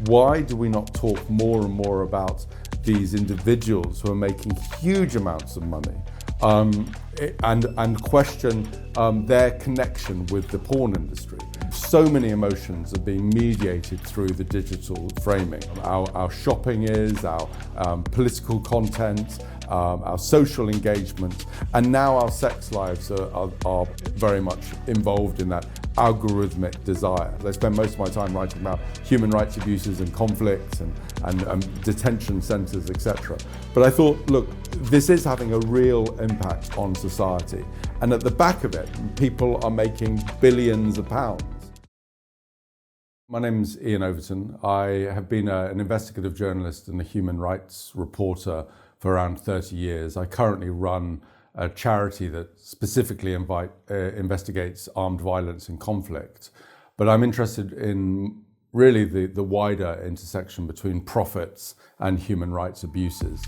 Why do we not talk more and more about these individuals who are making huge amounts of money and question their connection with the porn industry? So many emotions are being mediated through the digital framing. Our shopping is, our political content, our social engagement, and now our sex lives are very much involved in that algorithmic desire. I spend most of my time writing about human rights abuses and conflicts and detention centres, etc. But I thought, look, this is having a real impact on society. And at the back of it, people are making billions of pounds. My name's Iain Overton. I have been an investigative journalist and a human rights reporter for around 30 years. I currently run a charity that specifically investigates armed violence and conflict. But I'm interested in really the wider intersection between profits and human rights abuses.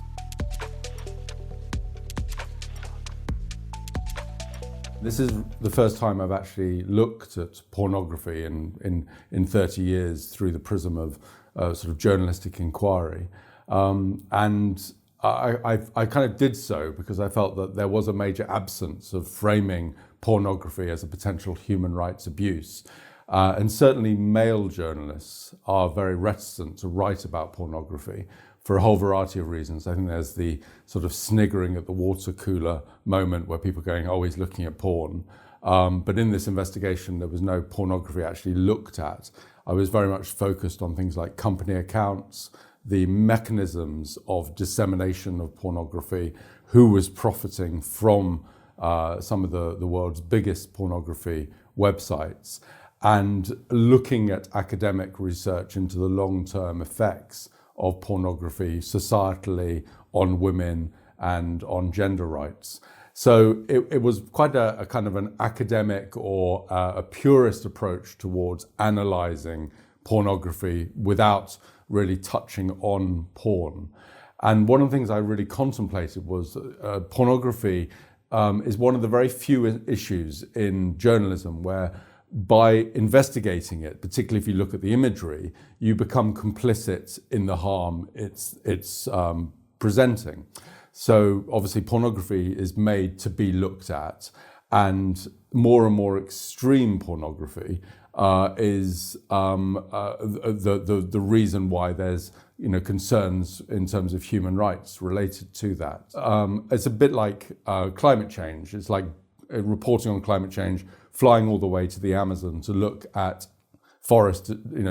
This is the first time I've actually looked at pornography in 30 years through the prism of sort of journalistic inquiry. And I kind of did so because I felt that there was a major absence of framing pornography as a potential human rights abuse. And certainly male journalists are very reticent to write about pornography for a whole variety of reasons. I think there's the sort of sniggering at the water cooler moment where people are going, oh, he's looking at porn. But in this investigation, there was no pornography actually looked at. I was very much focused on things like company accounts, the mechanisms of dissemination of pornography, who was profiting from some of the world's biggest pornography websites, and looking at academic research into the long-term effects of pornography societally on women and on gender rights. So it was quite a kind of an academic or a purist approach towards analysing pornography without really touching on porn. And one of the things I really contemplated was pornography is one of the very few issues in journalism where by investigating it, particularly if you look at the imagery, you become complicit in the harm it's presenting. So obviously pornography is made to be looked at, and more extreme pornography is the reason why there's concerns in terms of human rights related to that. It's a bit like climate change. It's like reporting on climate change, flying all the way to the Amazon to look at forests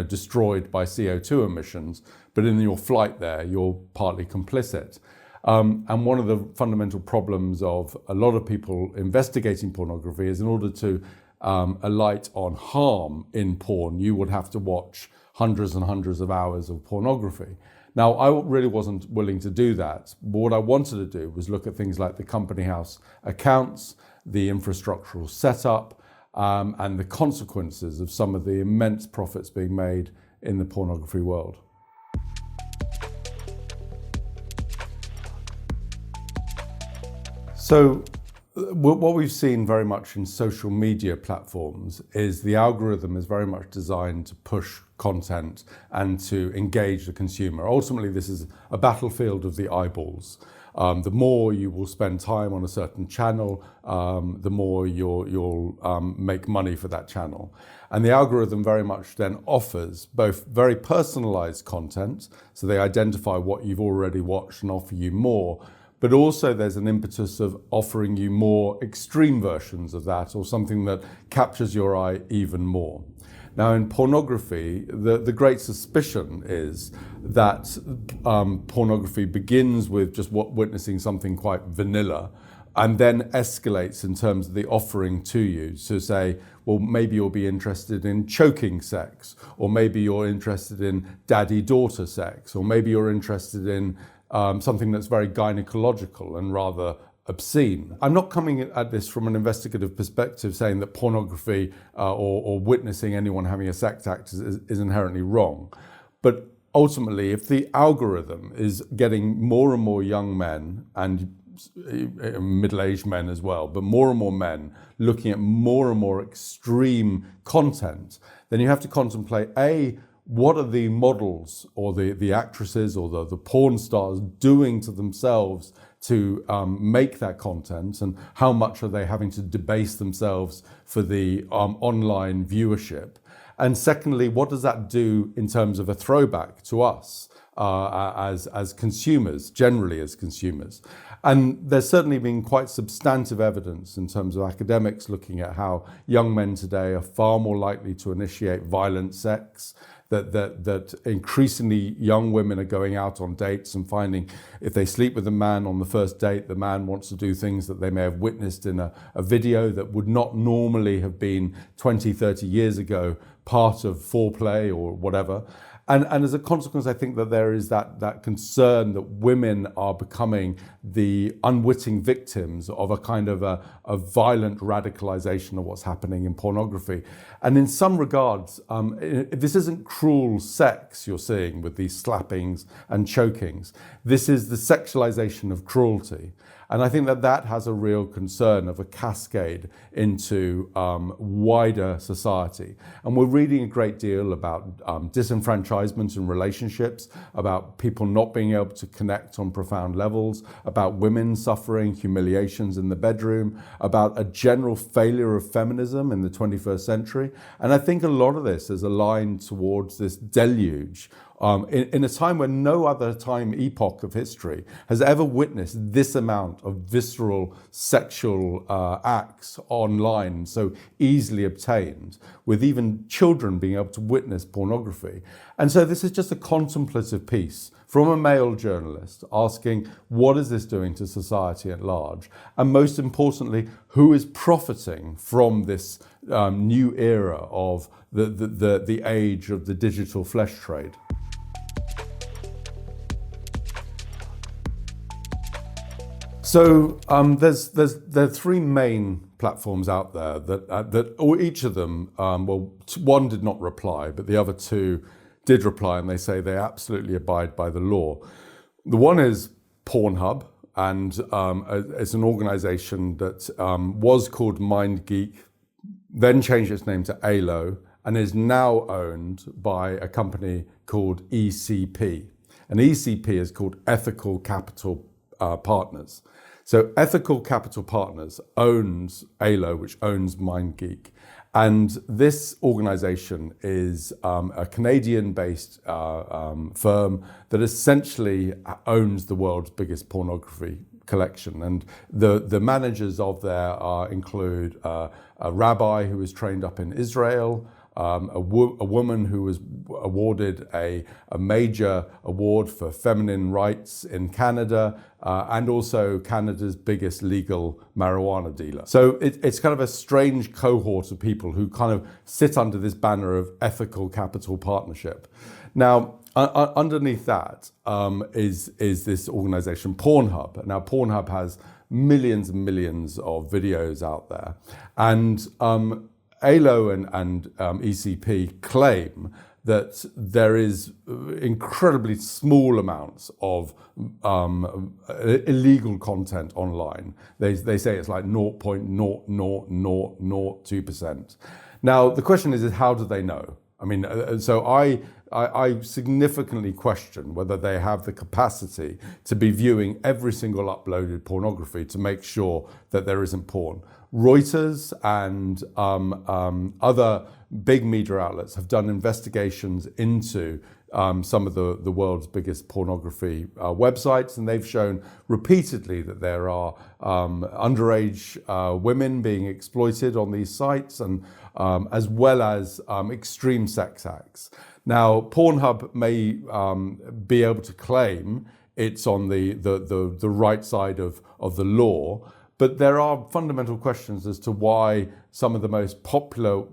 destroyed by CO2 emissions, but in your flight there, you're partly complicit. And one of the fundamental problems of a lot of people investigating pornography is in order to alight on harm in porn, you would have to watch hundreds and hundreds of hours of pornography. Now, I really wasn't willing to do that. But what I wanted to do was look at things like the company house accounts, the infrastructural setup, and the consequences of some of the immense profits being made in the pornography world. So what we've seen very much in social media platforms is the algorithm is very much designed to push content and to engage the consumer. Ultimately, this is a battlefield of the eyeballs. The more you will spend time on a certain channel, the more you'll make money for that channel. And the algorithm very much then offers both very personalized content, so they identify what you've already watched and offer you more, but also there's an impetus of offering you more extreme versions of that, or something that captures your eye even more. Now, in pornography, the great suspicion is that pornography begins with just witnessing something quite vanilla and then escalates in terms of the offering to you. So say, well, maybe you'll be interested in choking sex, or maybe you're interested in daddy-daughter sex, or maybe you're interested in something that's very gynecological and rather obscene. I'm not coming at this from an investigative perspective saying that pornography or witnessing anyone having a sex act is inherently wrong. But ultimately, if the algorithm is getting more and more young men and middle-aged men as well, but more and more men looking at more and more extreme content, then you have to contemplate, A, what are the models or the actresses or the porn stars doing to themselves to make that content, and how much are they having to debase themselves for the online viewership? And secondly, what does that do in terms of a throwback to us as consumers, generally as consumers? And there's certainly been quite substantive evidence in terms of academics looking at how young men today are far more likely to initiate violent sex, that increasingly young women are going out on dates and finding if they sleep with a man on the first date, the man wants to do things that they may have witnessed in a video that would not normally have been 20, 30 years ago part of foreplay or whatever. And as a consequence, I think that there is that concern that women are becoming the unwitting victims of a kind of a violent radicalization of what's happening in pornography. And in some regards, this isn't cruel sex you're seeing with these slappings and chokings. This is the sexualization of cruelty. And I think that has a real concern of a cascade into wider society. And we're reading a great deal about disenfranchisement in relationships, about people not being able to connect on profound levels, about women suffering humiliations in the bedroom, about a general failure of feminism in the 21st century. And I think a lot of this is aligned towards this deluge in a time when no other epoch of history has ever witnessed this amount of visceral sexual acts online, so easily obtained, with even children being able to witness pornography. And so this is just a contemplative piece from a male journalist asking, what is this doing to society at large? And most importantly, who is profiting from this new era of the age of the digital flesh trade? So there are three main platforms out there that each of them, one did not reply, but the other two did reply, and they say they absolutely abide by the law. The one is Pornhub, and it's an organization that was called MindGeek, then changed its name to ALO, and is now owned by a company called ECP. And ECP is called Ethical Capital Partners. So Ethical Capital Partners owns ALO, which owns MindGeek. And this organization is a Canadian-based firm that essentially owns the world's biggest pornography collection. And the managers of there include a rabbi who was trained up in Israel, a woman who was awarded a major award for feminine rights in Canada, and also Canada's biggest legal marijuana dealer. So it's kind of a strange cohort of people who kind of sit under this banner of ethical capital partnership. Now, underneath that is this organization, Pornhub. Now, Pornhub has millions and millions of videos out there. And ALO and ECP claim that there is incredibly small amounts of illegal content online. They say it's like 0.00002%. Now, the question is how do they know? I mean, so I significantly question whether they have the capacity to be viewing every single uploaded pornography to make sure that there isn't porn. Reuters and other big media outlets have done investigations into some of the world's biggest pornography websites, and they've shown repeatedly that there are underage women being exploited on these sites, and as well as extreme sex acts. Now, Pornhub may be able to claim it's on the right side of the law, but there are fundamental questions as to why some of the most popular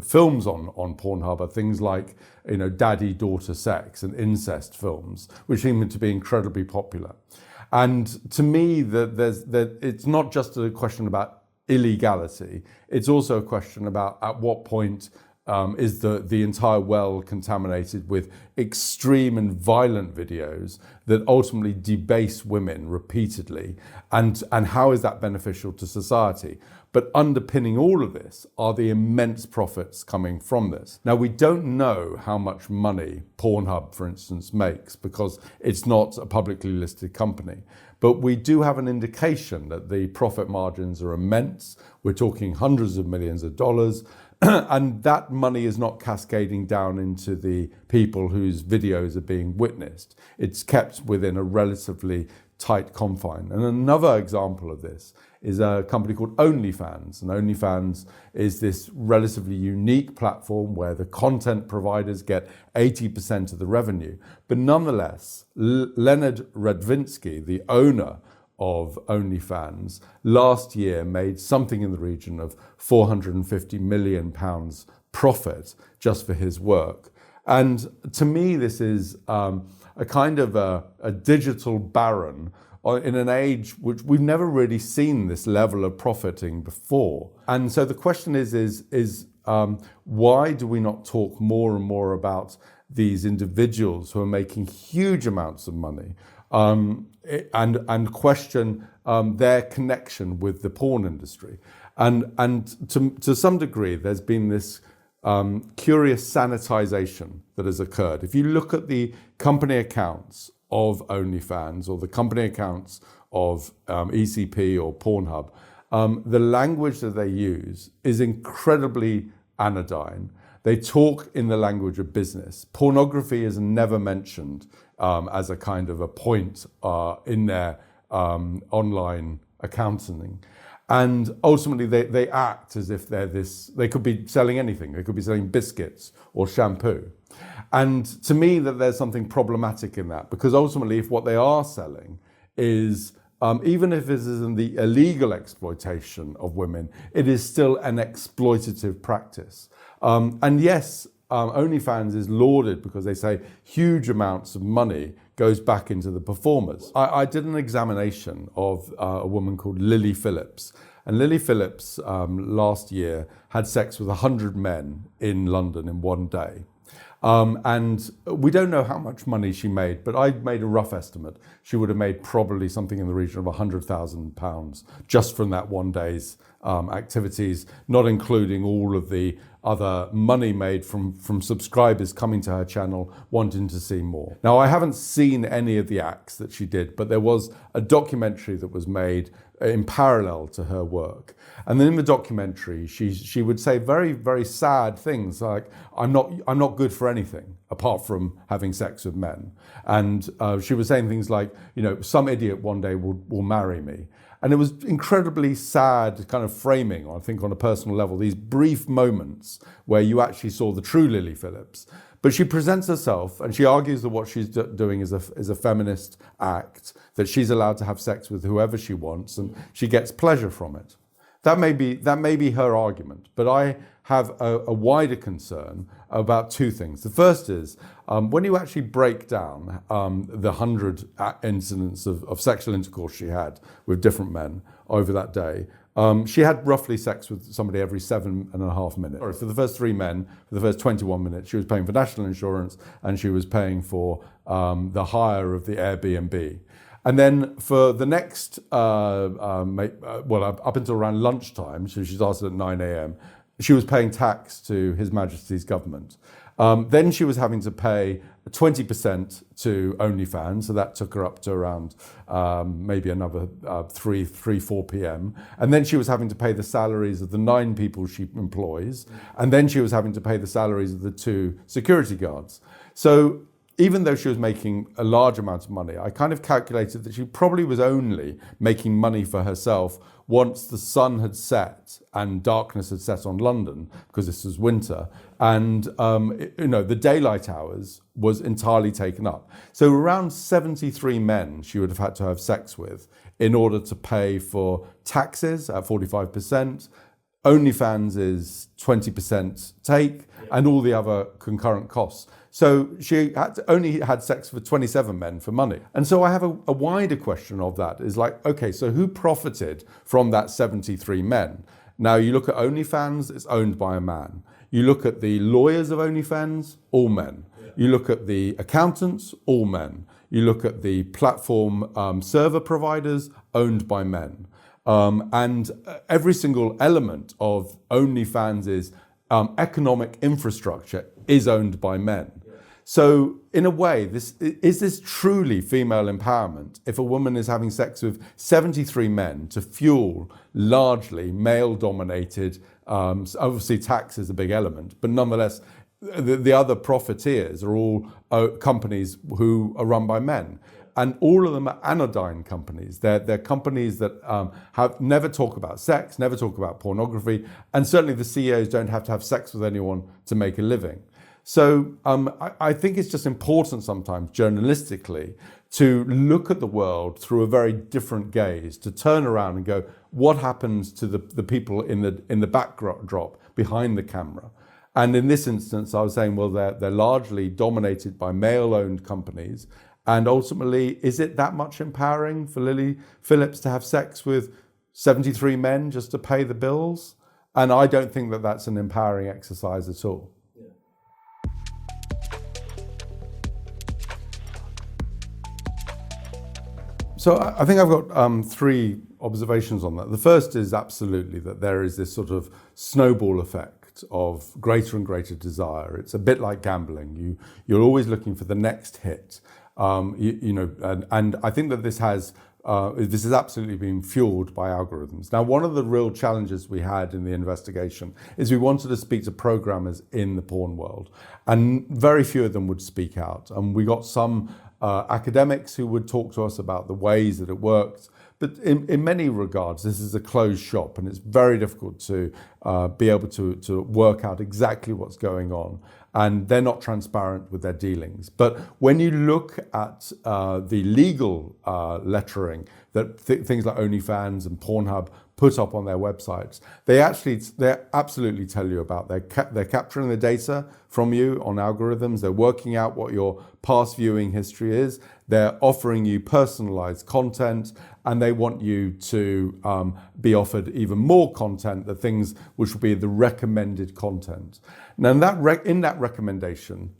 films on Pornhub are things like, daddy-daughter sex and incest films, which seem to be incredibly popular. And to me, it's not just a question about illegality. It's also a question about at what point is the entire well contaminated with extreme and violent videos that ultimately debase women repeatedly? And how is that beneficial to society? But underpinning all of this are the immense profits coming from this. Now, we don't know how much money Pornhub, for instance, makes because it's not a publicly listed company. But we do have an indication that the profit margins are immense. We're talking hundreds of millions of dollars. And that money is not cascading down into the people whose videos are being witnessed. It's kept within a relatively tight confine. And another example of this is a company called OnlyFans. And OnlyFans is this relatively unique platform where the content providers get 80% of the revenue. But nonetheless, Leonard Radvinsky, the owner of OnlyFans, last year made something in the region of £450 million profit just for his work. And to me, this is a kind of a digital baron in an age which we've never really seen this level of profiting before. And so the question is why do we not talk more and more about these individuals who are making huge amounts of money and question their connection with the porn industry? And to some degree, there's been this curious sanitization that has occurred. If you look at the company accounts of OnlyFans or the company accounts of ECP or Pornhub, the language that they use is incredibly anodyne. They talk in the language of business. Pornography is never mentioned as a kind of a point in their online accounting. And ultimately, they act as if they're this, they could be selling anything. They could be selling biscuits or shampoo. And to me, that there's something problematic in that, because ultimately, if what they are selling is, even if this isn't the illegal exploitation of women, it is still an exploitative practice. And yes, OnlyFans is lauded because they say huge amounts of money goes back into the performers. I did an examination of a woman called Lily Phillips. And Lily Phillips last year had sex with 100 men in London in one day. And we don't know how much money she made, but I made a rough estimate. She would have made probably something in the region of £100,000 just from that one day's activities, not including all of the other money made from subscribers coming to her channel wanting to see more. Now, I haven't seen any of the acts that she did, but there was a documentary that was made in parallel to her work. And then in the documentary, she would say very, very sad things like, I'm not good for anything apart from having sex with men. And she was saying things like, some idiot one day will marry me. And it was incredibly sad kind of framing, I think, on a personal level, these brief moments where you actually saw the true Lily Phillips. But she presents herself and she argues that what she's doing is a feminist act, that she's allowed to have sex with whoever she wants and she gets pleasure from it. That may be her argument, but I have a wider concern about two things. The first is when you actually break down the 100 incidents of sexual intercourse she had with different men over that day, she had roughly sex with somebody every 7.5 minutes. Or for the first 3 men, for the first 21 minutes, she was paying for national insurance and she was paying for the hire of the Airbnb. And then for the next, up until around lunchtime, so she started at 9 a.m., she was paying tax to His Majesty's government. Then she was having to pay 20% to OnlyFans, so that took her up to around maybe another 4 p.m. And then she was having to pay the salaries of the 9 people she employs, and then she was having to pay the salaries of the 2 security guards. So even though she was making a large amount of money, I kind of calculated that she probably was only making money for herself once the sun had set and darkness had set on London, because this was winter, and the daylight hours was entirely taken up. So around 73 men she would have had to have sex with in order to pay for taxes at 45%, OnlyFans is 20% take, and all the other concurrent costs. So she only had sex with 27 men for money. And so I have a wider question of that, is like, okay, so who profited from that 73 men? Now you look at OnlyFans, it's owned by a man. You look at the lawyers of OnlyFans, all men. You look at the accountants, all men. You look at the platform server providers owned by men. And every single element of OnlyFans' economic infrastructure is owned by men. So in a way, is this truly female empowerment if a woman is having sex with 73 men to fuel largely male-dominated, obviously tax is a big element, but nonetheless, the other profiteers are all companies who are run by men. And all of them are anodyne companies. They're companies that have never talk about sex, never talk about pornography, and certainly the CEOs don't have to have sex with anyone to make a living. So I think it's just important sometimes journalistically to look at the world through a very different gaze, to turn around and go, what happens to the people in the backdrop behind the camera? And in this instance, I was saying, well, they're largely dominated by male-owned companies. And ultimately, is it that much empowering for Lily Phillips to have sex with 73 men just to pay the bills? And I don't think that that's an empowering exercise at all. So I think I've got three observations on that. The first is absolutely that there is this sort of snowball effect of greater and greater desire. It's a bit like gambling. You're always looking for the next hit. And I think that this has absolutely been fueled by algorithms. Now, one of the real challenges we had in the investigation is we wanted to speak to programmers in the porn world, and very few of them would speak out. And we got some academics who would talk to us about the ways that it works. But in many regards, this is a closed shop, and it's very difficult to be able to work out exactly what's going on. And they're not transparent with their dealings. But when you look at the legal lettering that things like OnlyFans and Pornhub put up on their websites, they absolutely tell you about they're capturing the data from you on algorithms. They're working out what your past viewing history is. They're offering you personalized content, and they want you to be offered even more content, the things which will be the recommended content. Now, in that recommendation,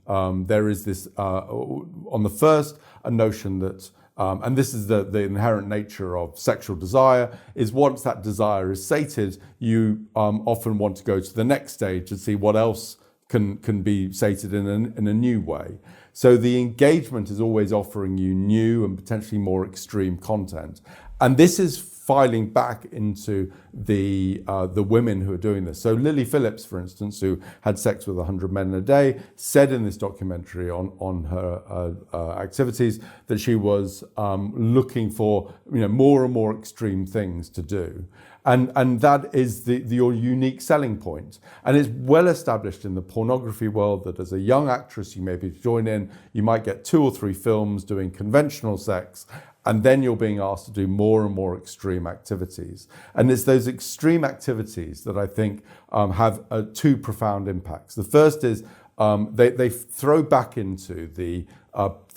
there is this, on the first, a notion that, and this is the inherent nature of sexual desire, is once that desire is sated, you often want to go to the next stage and see what else can be sated in a new way. So the engagement is always offering you new and potentially more extreme content. And this is filing back into the women who are doing this. So Lily Phillips, for instance, who had sex with 100 men in a day, said in this documentary on her activities that she was looking for more and more extreme things to do. And that is your unique selling point. And it's well established in the pornography world that as a young actress, you maybe join in, you might get 2 or 3 films doing conventional sex, and then you're being asked to do more and more extreme activities. And it's those extreme activities that I think have 2 profound impacts. The first is they throw back into the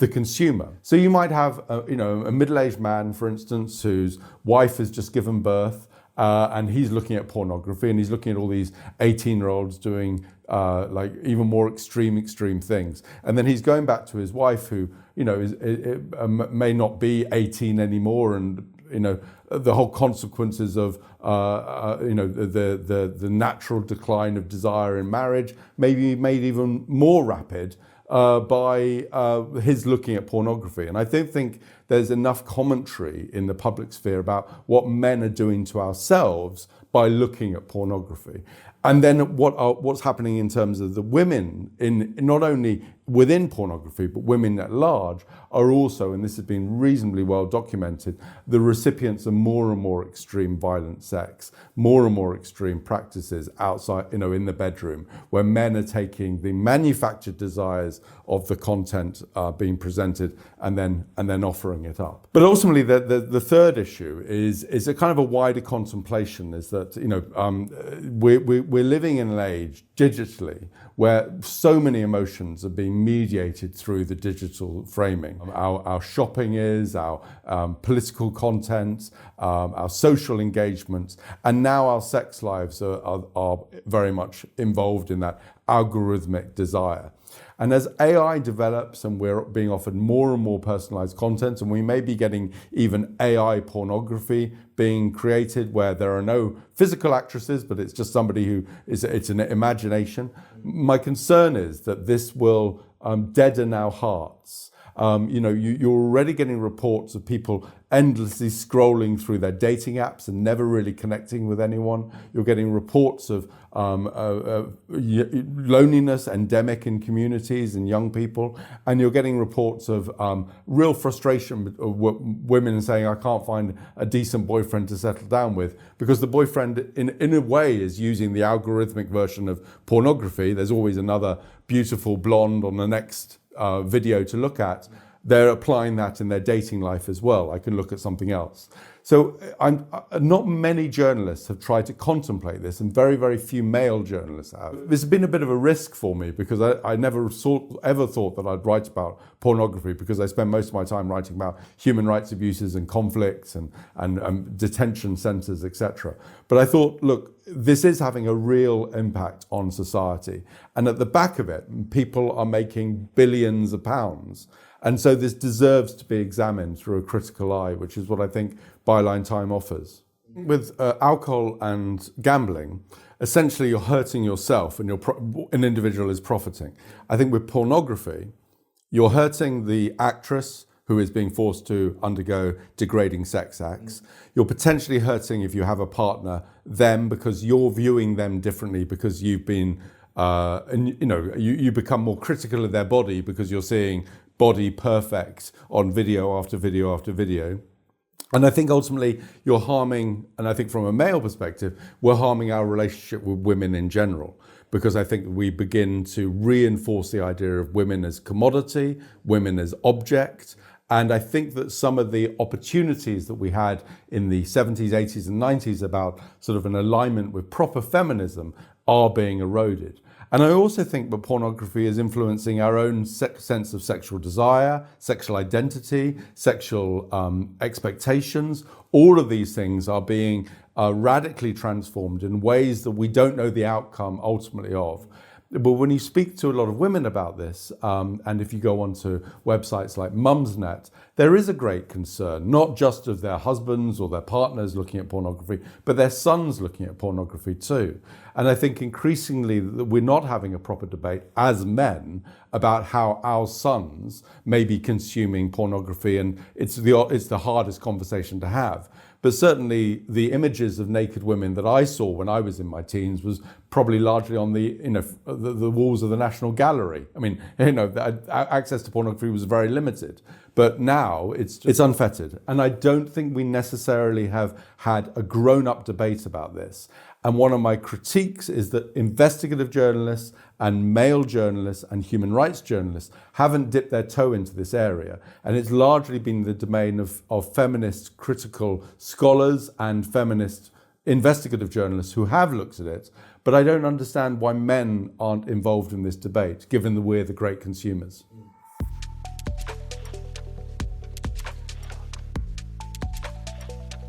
consumer. So you might have a middle-aged man, for instance, whose wife has just given birth, and he's looking at pornography, and he's looking at all these 18-year-olds doing like even more extreme things. And then he's going back to his wife, who may not be 18 anymore, and the whole consequences of the natural decline of desire in marriage may be made even more rapid by his looking at pornography. And I don't think there's enough commentary in the public sphere about what men are doing to ourselves by looking at pornography. And then what's happening in terms of the women, in not only within pornography, but women at large, are also, and this has been reasonably well documented, the recipients of more and more extreme violent sex, more and more extreme practices outside, in the bedroom, where men are taking the manufactured desires of the content being presented and then offering it up. But ultimately, the third issue is a kind of a wider contemplation, is that we're living in an age digitally, where so many emotions are being mediated through the digital framing. Our shopping is, our political content, our social engagements, and now our sex lives are very much involved in that algorithmic desire. And as AI develops and we're being offered more and more personalized content, and we may be getting even AI pornography being created where there are no physical actresses, but it's just somebody who it's an imagination. My concern is that this will deaden our hearts. You're already getting reports of people endlessly scrolling through their dating apps and never really connecting with anyone. You're getting reports of loneliness endemic in communities and young people, and you're getting reports of real frustration of women saying, I can't find a decent boyfriend to settle down with, because the boyfriend in a way is using the algorithmic version of pornography. There's always another beautiful blonde on the next video to look at. They're applying that in their dating life as well. I can look at something else. So not many journalists have tried to contemplate this, and very, very few male journalists have. This has been a bit of a risk for me, because I never ever thought that I'd write about pornography, because I spend most of my time writing about human rights abuses and conflicts and detention centres, etc. But I thought, look, this is having a real impact on society. And at the back of it, people are making billions of pounds. And so this deserves to be examined through a critical eye, which is what I think Byline Time offers. With alcohol and gambling, essentially you're hurting yourself and an individual is profiting. I think with pornography, you're hurting the actress who is being forced to undergo degrading sex acts. You're potentially hurting, if you have a partner, them, because you're viewing them differently, because you've been, you become more critical of their body because you're seeing body perfect on video after video after video. And I think ultimately you're harming, and I think from a male perspective, we're harming our relationship with women in general, because I think we begin to reinforce the idea of women as commodity, women as object. And I think that some of the opportunities that we had in the 70s, 80s and 90s about sort of an alignment with proper feminism are being eroded. And I also think that pornography is influencing our own sense of sexual desire, sexual identity, sexual expectations. All of these things are being radically transformed in ways that we don't know the outcome ultimately of. But when you speak to a lot of women about this, and if you go onto websites like Mumsnet, there is a great concern, not just of their husbands or their partners looking at pornography, but their sons looking at pornography too. And I think increasingly we're not having a proper debate as men about how our sons may be consuming pornography, and it's the hardest conversation to have. But certainly the images of naked women that I saw when I was in my teens was probably largely on the walls of the National Gallery. I mean, access to pornography was very limited. But now it's unfettered. And I don't think we necessarily have had a grown-up debate about this. And one of my critiques is that investigative journalists and male journalists and human rights journalists haven't dipped their toe into this area. And it's largely been the domain of feminist critical scholars and feminist investigative journalists who have looked at it. But I don't understand why men aren't involved in this debate, given that we're the great consumers.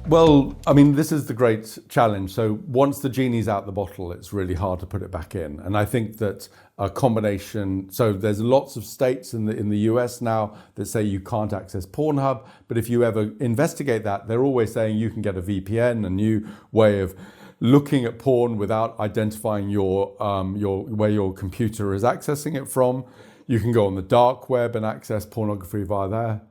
Well, I mean, this is the great challenge. So once the genie's out the bottle, it's really hard to put it back in. And I think that a combination, so there's lots of states in the US now that say you can't access Pornhub, but if you ever investigate that, they're always saying you can get a VPN, a new way of looking at porn without identifying your where your computer is accessing it from. You can go on the dark web and access pornography via there.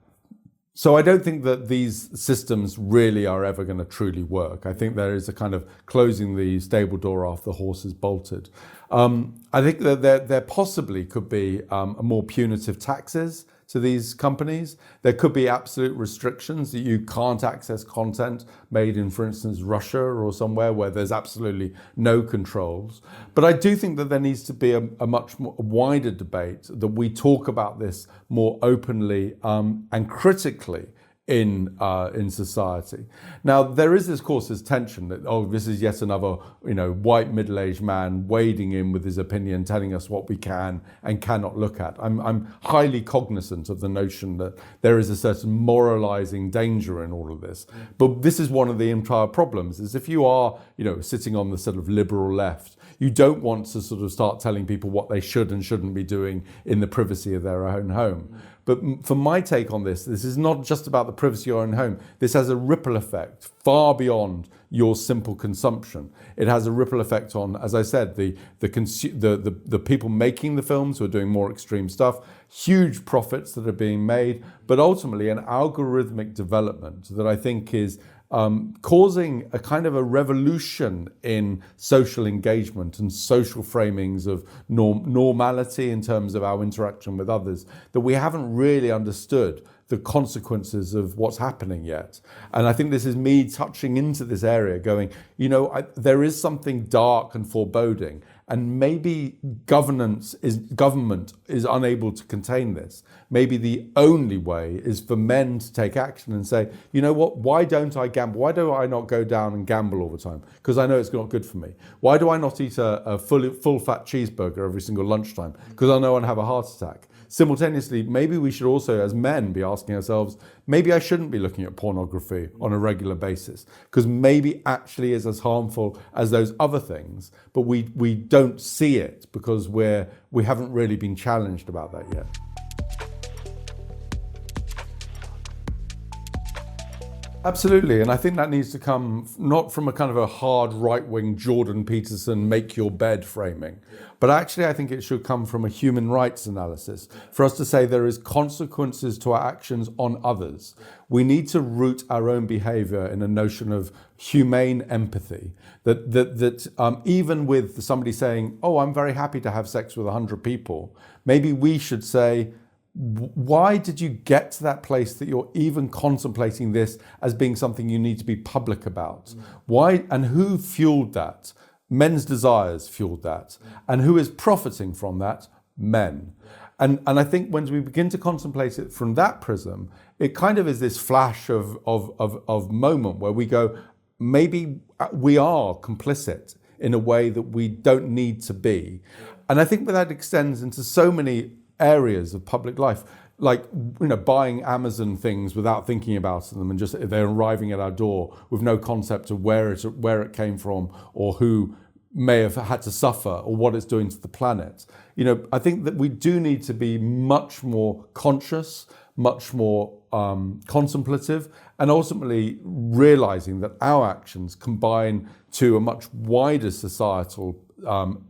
So I don't think that these systems really are ever going to truly work. I think there is a kind of closing the stable door after the horse is bolted. I think that there possibly could be more punitive taxes to these companies. There could be absolute restrictions that you can't access content made in, for instance, Russia or somewhere where there's absolutely no controls. But I do think that there needs to be a much more wider debate, that we talk about this more openly and critically in society. Now there is, of course, this tension that this is yet another white middle-aged man wading in with his opinion, telling us what we can and cannot look at. I'm highly cognizant of the notion that there is a certain moralizing danger in all of this. But this is one of the entire problems: is if you are sitting on the sort of liberal left, you don't want to sort of start telling people what they should and shouldn't be doing in the privacy of their own home. But for my take on this is not just about the privacy of your own home. This has a ripple effect far beyond your simple consumption. It has a ripple effect on, as I said, the people making the films who are doing more extreme stuff, huge profits that are being made, but ultimately an algorithmic development that I think is causing a kind of a revolution in social engagement and social framings of normality in terms of our interaction with others, that we haven't really understood the consequences of what's happening yet. And I think this is me touching into this area going, there is something dark and foreboding, and maybe government is unable to contain this. Maybe the only way is for men to take action and say, you know what, why don't I gamble? Why do I not go down and gamble all the time? Because I know it's not good for me. Why do I not eat a full fat cheeseburger every single lunchtime? Because I know I'll have a heart attack. Simultaneously, maybe we should also, as men, be asking ourselves, maybe I shouldn't be looking at pornography on a regular basis, because maybe actually is as harmful as those other things, but we don't see it because we haven't really been challenged about that yet. Absolutely, and I think that needs to come not from a kind of a hard right-wing Jordan Peterson make your bed framing, but actually I think it should come from a human rights analysis for us to say there is consequences to our actions on others. We need to root our own behaviour in a notion of humane empathy, that even with somebody saying, oh, I'm very happy to have sex with 100 people, maybe we should say, why did you get to that place that you're even contemplating this as being something you need to be public about? Why and who fueled that? Men's desires fueled that. And who is profiting from that? Men. And I think when we begin to contemplate it from that prism, it kind of is this flash of moment where we go, maybe we are complicit in a way that we don't need to be. And I think that extends into so many areas of public life, like buying Amazon things without thinking about them, and just they're arriving at our door with no concept of where it came from, or who may have had to suffer, or what it's doing to the planet. I think that we do need to be much more conscious, much more contemplative, and ultimately realizing that our actions combine to a much wider societal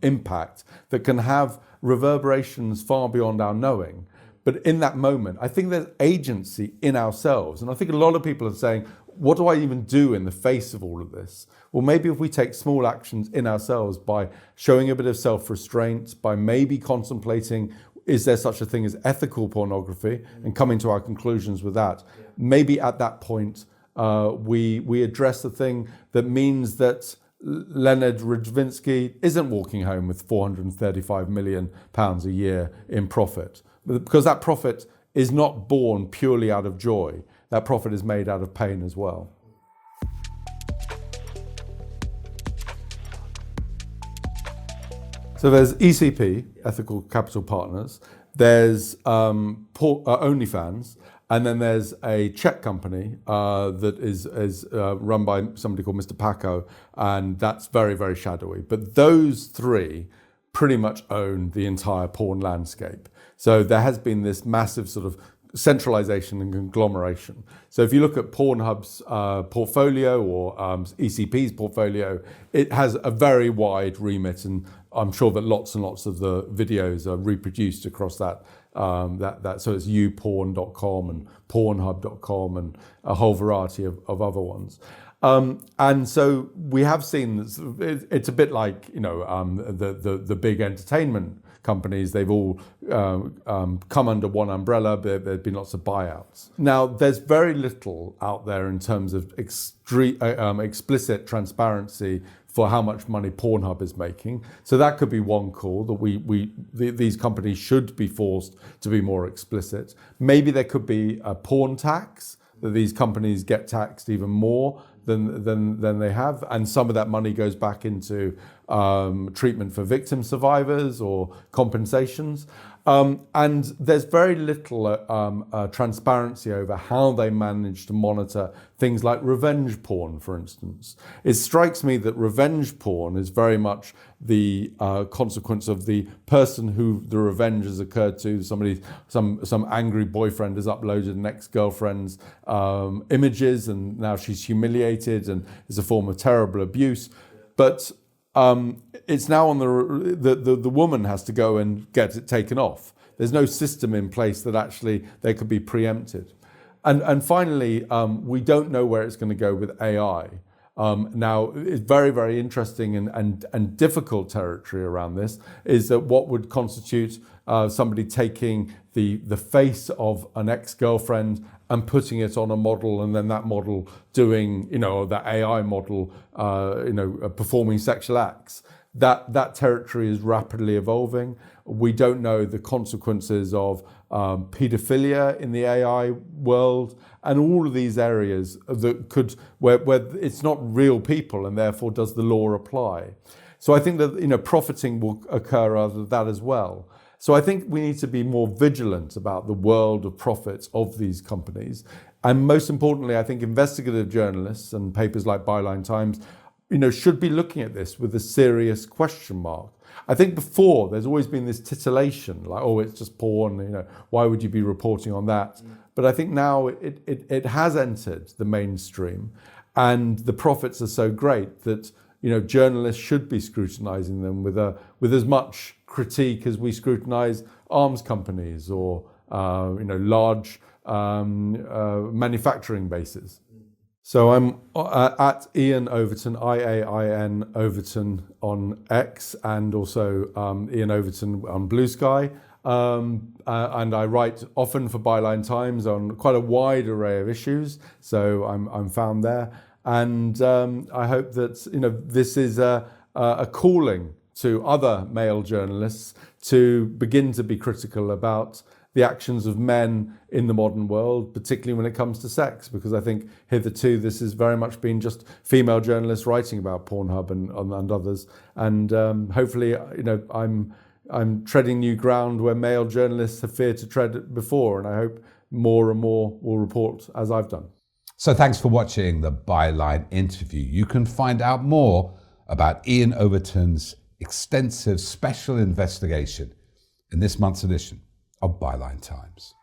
impact that can have reverberations far beyond our knowing. But in that moment, I think there's agency in ourselves. And I think a lot of people are saying, what do I even do in the face of all of this? Well, maybe if we take small actions in ourselves by showing a bit of self-restraint, by maybe contemplating, is there such a thing as ethical pornography, and coming to our conclusions with that, maybe at that point we address the thing that means that Leonard Radvinsky isn't walking home with £435 million a year in profit, because that profit is not born purely out of joy. That profit is made out of pain as well. So there's ECP, Ethical Capital Partners, there's OnlyFans, and then there's a Czech company that is run by somebody called Mr. Paco, and that's very, very shadowy. But those three pretty much own the entire porn landscape. So there has been this massive sort of centralization and conglomeration. So if you look at Pornhub's portfolio or ECP's portfolio, it has a very wide remit, and I'm sure that lots and lots of the videos are reproduced across that. So it's youporn.com and pornhub.com and a whole variety of other ones. And so we have seen it's a bit like the big entertainment companies. They've all come under one umbrella. There've been lots of buyouts. Now there's very little out there in terms of explicit transparency for how much money Pornhub is making. So that could be one call, that these companies should be forced to be more explicit. Maybe there could be a porn tax. that these companies get taxed even more than they have, and some of that money goes back into treatment for victim survivors or compensations. And there's very little transparency over how they manage to monitor things like revenge porn, for instance. It strikes me that revenge porn is very much the consequence of the person who the revenge has occurred to. Some angry boyfriend has uploaded an ex-girlfriend's images, and now she's humiliated, and it's a form of terrible abuse. But it's now on the woman has to go and get it taken off. There's no system in place that actually they could be preempted. And finally, we don't know where it's going to go with AI. Now, it's very, very interesting and difficult territory around this is that what would constitute somebody taking the face of an ex-girlfriend and putting it on a model, and then that model doing, that AI model, performing sexual acts. That territory is rapidly evolving. We don't know the consequences of paedophilia in the AI world, and all of these areas that where it's not real people, and therefore does the law apply? So I think that profiting will occur out of that as well. So I think we need to be more vigilant about the world of profits of these companies. And most importantly, I think investigative journalists and papers like Byline Times, should be looking at this with a serious question mark. I think before there's always been this titillation, like, oh, it's just porn, why would you be reporting on that? But I think now it has entered the mainstream, and the profits are so great that journalists should be scrutinizing them with as much critique as we scrutinize arms companies or large manufacturing bases. So I'm at Iain Overton, Iain Overton on X, and also Iain Overton on Blue Sky. And I write often for Byline Times on quite a wide array of issues. So I'm found there. And I hope that this is a calling to other male journalists to begin to be critical about the actions of men in the modern world, particularly when it comes to sex, because I think hitherto this has very much been just female journalists writing about Pornhub and others. And hopefully, I'm treading new ground where male journalists have feared to tread before, and I hope more and more will report as I've done. So thanks for watching the Byline interview. You can find out more about Iain Overton's extensive special investigation in this month's edition of Byline Times.